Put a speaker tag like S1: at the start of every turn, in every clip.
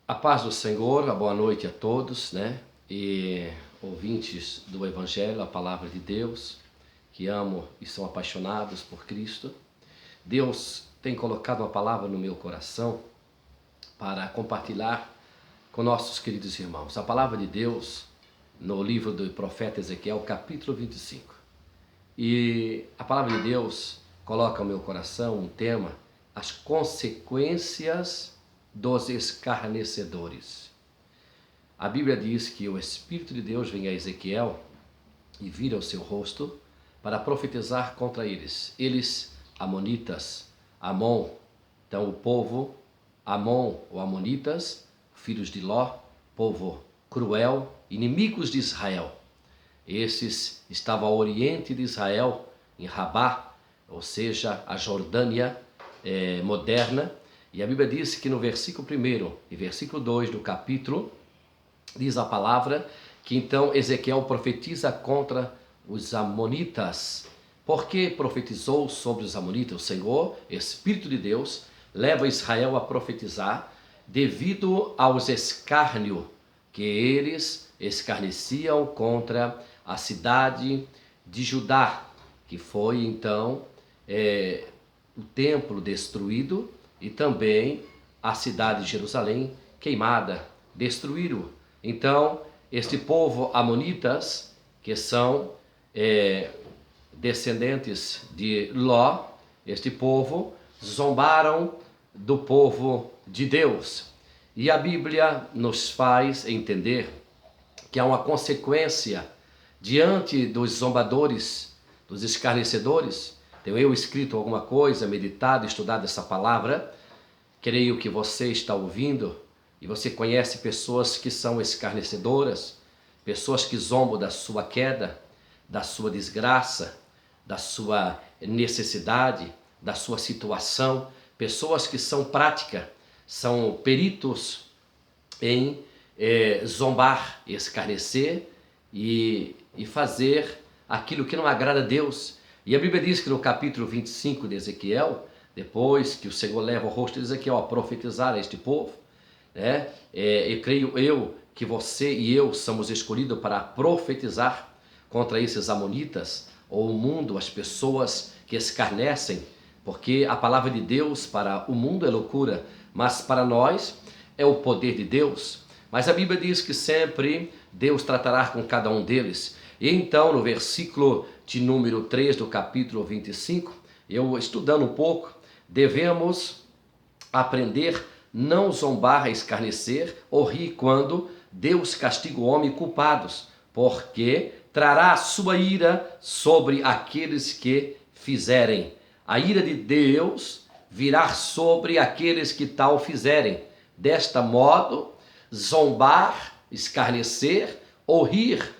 S1: A paz do Senhor, a boa noite a todos, E ouvintes do Evangelho, a palavra de Deus, que amam e são apaixonados por Cristo. Deus tem colocado uma palavra no meu coração para compartilhar com nossos queridos irmãos. A palavra de Deus no livro do profeta Ezequiel, capítulo 25. E a palavra de Deus coloca no meu coração um tema: as consequências dos escarnecedores. A Bíblia diz que o Espírito de Deus vem a Ezequiel e vira o seu rosto para profetizar contra eles. Eles, amonitas, Amon, então o povo Amon ou amonitas, filhos de Ló, povo cruel, inimigos de Israel. Esses estavam ao oriente de Israel, em Rabá, ou seja, a Jordânia moderna. E a Bíblia diz que no versículo 1 e versículo 2 do capítulo, diz a palavra que então Ezequiel profetiza contra os amonitas. Por que profetizou sobre os amonitas? O Senhor, Espírito de Deus, leva Israel a profetizar devido aos escárnios que eles escarneciam contra a cidade de Judá, que foi então o templo destruído e também a cidade de Jerusalém queimada, destruíram. Então, este povo amonitas, que são descendentes de Ló, este povo zombaram do povo de Deus. E a Bíblia nos faz entender que há uma consequência diante dos zombadores, dos escarnecedores. Tenho eu escrito alguma coisa, meditado, estudado essa palavra. Creio que você está ouvindo e você conhece pessoas que são escarnecedoras, pessoas que zombam da sua queda, da sua desgraça, da sua necessidade, da sua situação, pessoas que são práticas, são peritos em zombar, escarnecer e fazer aquilo que não agrada a Deus. E a Bíblia diz que no capítulo 25 de Ezequiel, depois que o Senhor leva o rosto de Ezequiel a profetizar a este povo, eu creio que você e eu somos escolhidos para profetizar contra esses amonitas, ou o mundo, as pessoas que escarnecem, porque a palavra de Deus para o mundo é loucura, mas para nós é o poder de Deus. Mas a Bíblia diz que sempre Deus tratará com cada um deles. E então, no versículo de número 3 do capítulo 25, eu estudando um pouco, devemos aprender não zombar, escarnecer ou rir quando Deus castiga o homem culpados, porque trará a sua ira sobre aqueles que fizerem. A ira de Deus virá sobre aqueles que tal fizerem. Desta modo, zombar, escarnecer ou rir.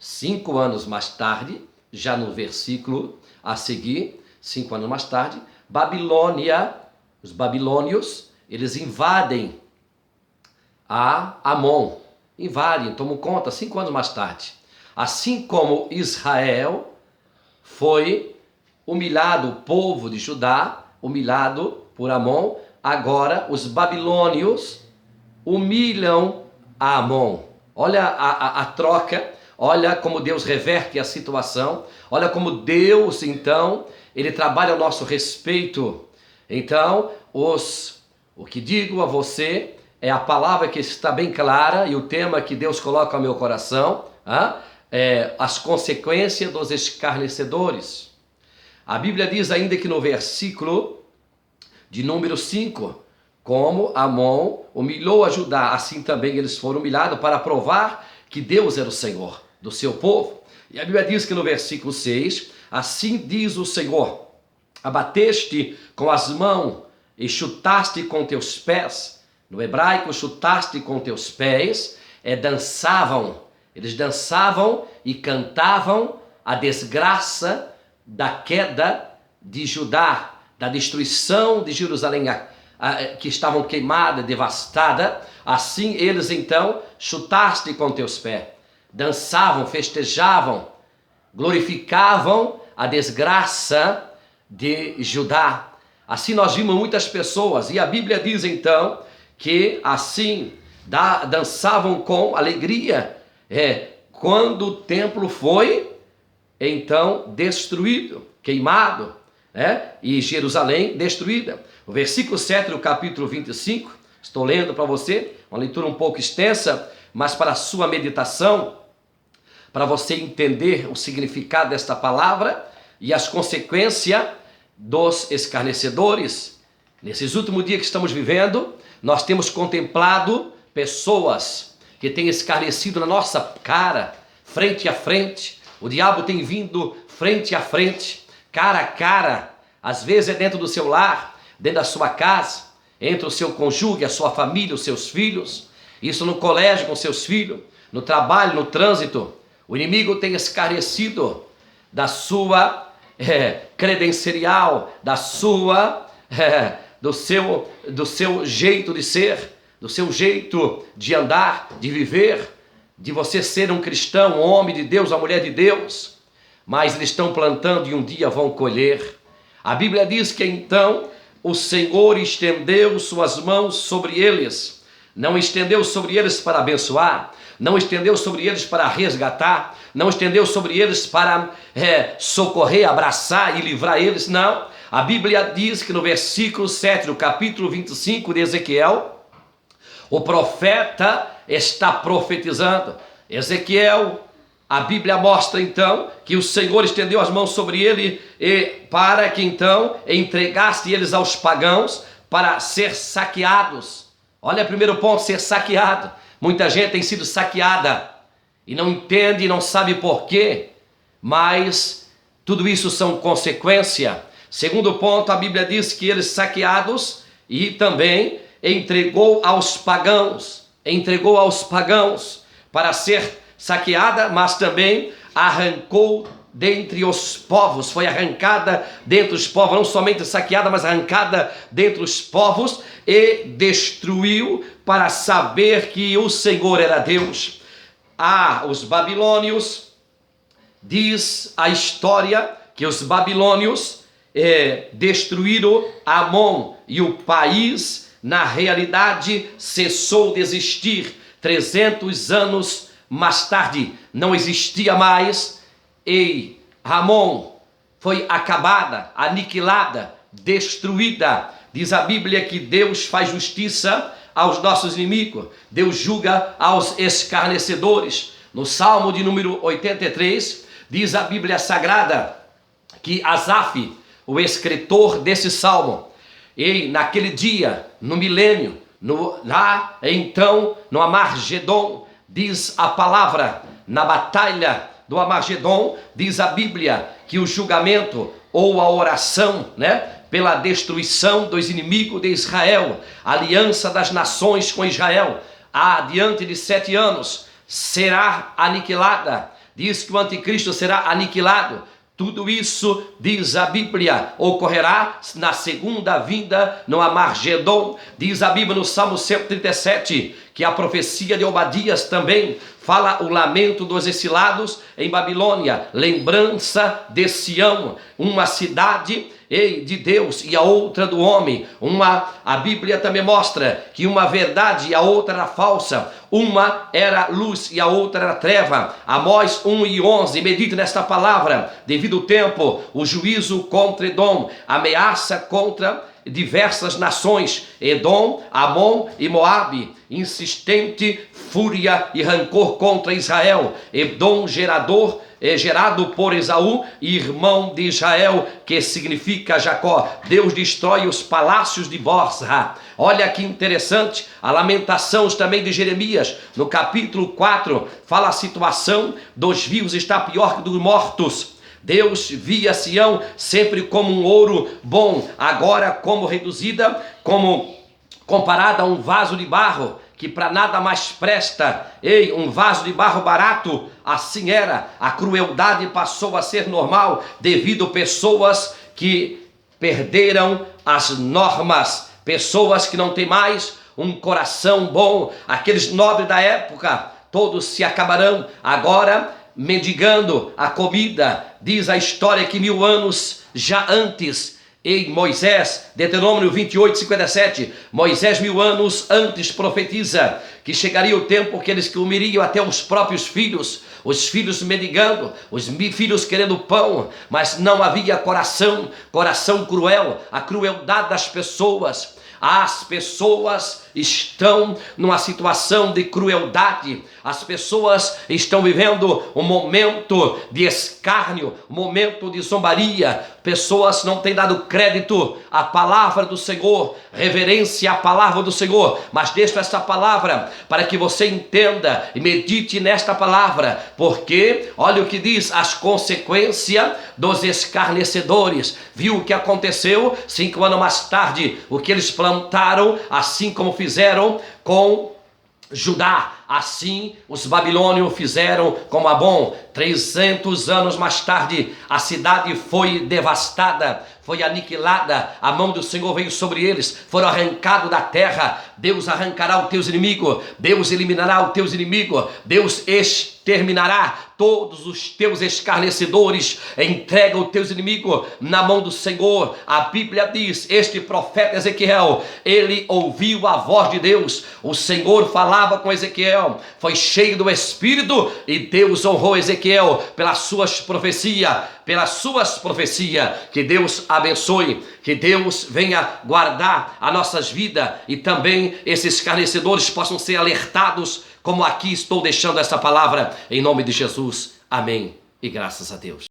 S1: 5 anos mais tarde, já no versículo a seguir, 5 anos mais tarde, Babilônia, os babilônios, eles invadem a Amon, tomam conta 5 anos mais tarde. Assim como Israel foi humilhado, o povo de Judá, humilhado por Amon, agora os babilônios humilham a Amon. Olha a troca. Olha como Deus reverte a situação. Olha como Deus, então, ele trabalha ao nosso respeito. Então, o que digo a você é a palavra que está bem clara e o tema que Deus coloca no meu coração, as consequências dos escarnecedores. A Bíblia diz ainda que no versículo de número 5, como Amon humilhou a Judá, assim também eles foram humilhados para provar que Deus era o Senhor do seu povo. E a Bíblia diz que no versículo 6, assim diz o Senhor: abateste com as mãos e chutaste com teus pés. No hebraico, chutaste com teus pés, dançavam. Eles dançavam e cantavam a desgraça da queda de Judá, da destruição de Jerusalém, que estavam queimada, devastada. Assim eles então chutaste com teus pés, dançavam, festejavam, glorificavam a desgraça de Judá. Assim nós vimos muitas pessoas, e a Bíblia diz então que assim dançavam com alegria, quando o templo foi então destruído, queimado, e Jerusalém destruída. O versículo 7 do capítulo 25, estou lendo para você, uma leitura um pouco extensa, mas para a sua meditação, para você entender o significado desta palavra e as consequências dos escarnecedores. Nesses últimos dias que estamos vivendo, nós temos contemplado pessoas que têm escarnecido na nossa cara, frente a frente. O diabo tem vindo frente a frente, cara a cara. Às vezes é dentro do seu lar, dentro da sua casa, entre o seu cônjuge, a sua família, os seus filhos. Isso no colégio com seus filhos, no trabalho, no trânsito. O inimigo tem escarnecido da sua credencial, do seu jeito de ser, do seu jeito de andar, de viver, de você ser um cristão, um homem de Deus, uma mulher de Deus. Mas eles estão plantando e um dia vão colher. A Bíblia diz que então o Senhor estendeu suas mãos sobre eles. Não estendeu sobre eles para abençoar, não estendeu sobre eles para resgatar, não estendeu sobre eles para socorrer, abraçar e livrar eles, não. A Bíblia diz que no versículo 7 do capítulo 25 de Ezequiel, o profeta está profetizando. Ezequiel, a Bíblia mostra então que o Senhor estendeu as mãos sobre ele para que então entregasse eles aos pagãos para ser saqueados. Olha, primeiro ponto, ser saqueado. Muita gente tem sido saqueada e não entende e não sabe por quê, mas tudo isso são consequência. Segundo ponto, a Bíblia diz que eles saqueados e também entregou aos pagãos para ser saqueada, mas também arrancou dentre os povos, foi arrancada dentre os povos, não somente saqueada, mas arrancada dentre os povos e destruiu para saber que o Senhor era Deus. Os babilônios, diz a história que os babilônios destruíram Amon e o país, na realidade, cessou de existir 300 anos mais tarde, não existia mais, e Amon foi acabada, aniquilada, destruída. Diz a Bíblia que Deus faz justiça aos nossos inimigos, Deus julga aos escarnecedores. No Salmo de número 83, diz a Bíblia Sagrada que Asaf, o escritor desse salmo, e naquele dia, no milênio, então no Amargedon, diz a palavra, na batalha do Amargedon, diz a Bíblia que o julgamento ou a oração, pela destruição dos inimigos de Israel, a aliança das nações com Israel, diante de 7 anos, será aniquilada. Diz que o anticristo será aniquilado. Tudo isso, diz a Bíblia, ocorrerá na segunda vinda, no Amargedon. Diz a Bíblia no Salmo 137, que a profecia de Obadias também fala o lamento dos exilados em Babilônia, lembrança de Sião, uma cidade de Deus e a outra do homem. A Bíblia também mostra que uma verdade e a outra era falsa, uma era luz e a outra era treva. Amós 1:11, medite nesta palavra. Devido ao tempo, o juízo contra Edom, ameaça contra diversas nações, Edom, Amon e Moabe, insistente fúria e rancor contra Israel. Edom, gerado por Esaú, irmão de Israel, que significa Jacó. Deus destrói os palácios de Bosra. Olha que interessante, a lamentação também de Jeremias, no capítulo 4, fala a situação dos vivos está pior que dos mortos. Deus via Sião sempre como um ouro bom, agora como reduzida, como comparada a um vaso de barro, que para nada mais presta. Um vaso de barro barato, assim era. A crueldade passou a ser normal devido a pessoas que perderam as normas, pessoas que não têm mais um coração bom. Aqueles nobres da época, todos se acabarão agora mendigando a comida. Diz a história que 1000 anos já antes Em Moisés, Deuteronômio 28, 57, Moisés 1000 anos antes profetiza que chegaria o tempo que eles comeriam até os próprios filhos, os filhos mendigando, os filhos querendo pão, mas não havia coração cruel, a crueldade das pessoas. As pessoas estão numa situação de crueldade, as pessoas estão vivendo um momento de escárnio, um momento de zombaria, pessoas não têm dado crédito à palavra do Senhor, reverência à palavra do Senhor, mas deixo esta palavra para que você entenda e medite nesta palavra, porque olha o que diz, as consequências dos escarnecedores. Viu o que aconteceu 5 anos mais tarde, o que eles plantaram, assim como fizeram com Judá, assim os babilônios fizeram com Amon. 300 anos mais tarde, a cidade foi devastada, foi aniquilada, a mão do Senhor veio sobre eles, foram arrancados da terra. Deus arrancará os teus inimigos, Deus eliminará os teus inimigos, Deus exterminará todos os teus escarnecedores, entrega os teus inimigos na mão do Senhor. A Bíblia diz, este profeta Ezequiel, ele ouviu a voz de Deus, o Senhor falava com Ezequiel, foi cheio do Espírito e Deus honrou Ezequiel pelas suas profecias, que Deus abençoe, que Deus venha guardar as nossas vidas e também esses escarnecedores possam ser alertados, como aqui estou deixando essa palavra, em nome de Jesus, amém, e graças a Deus.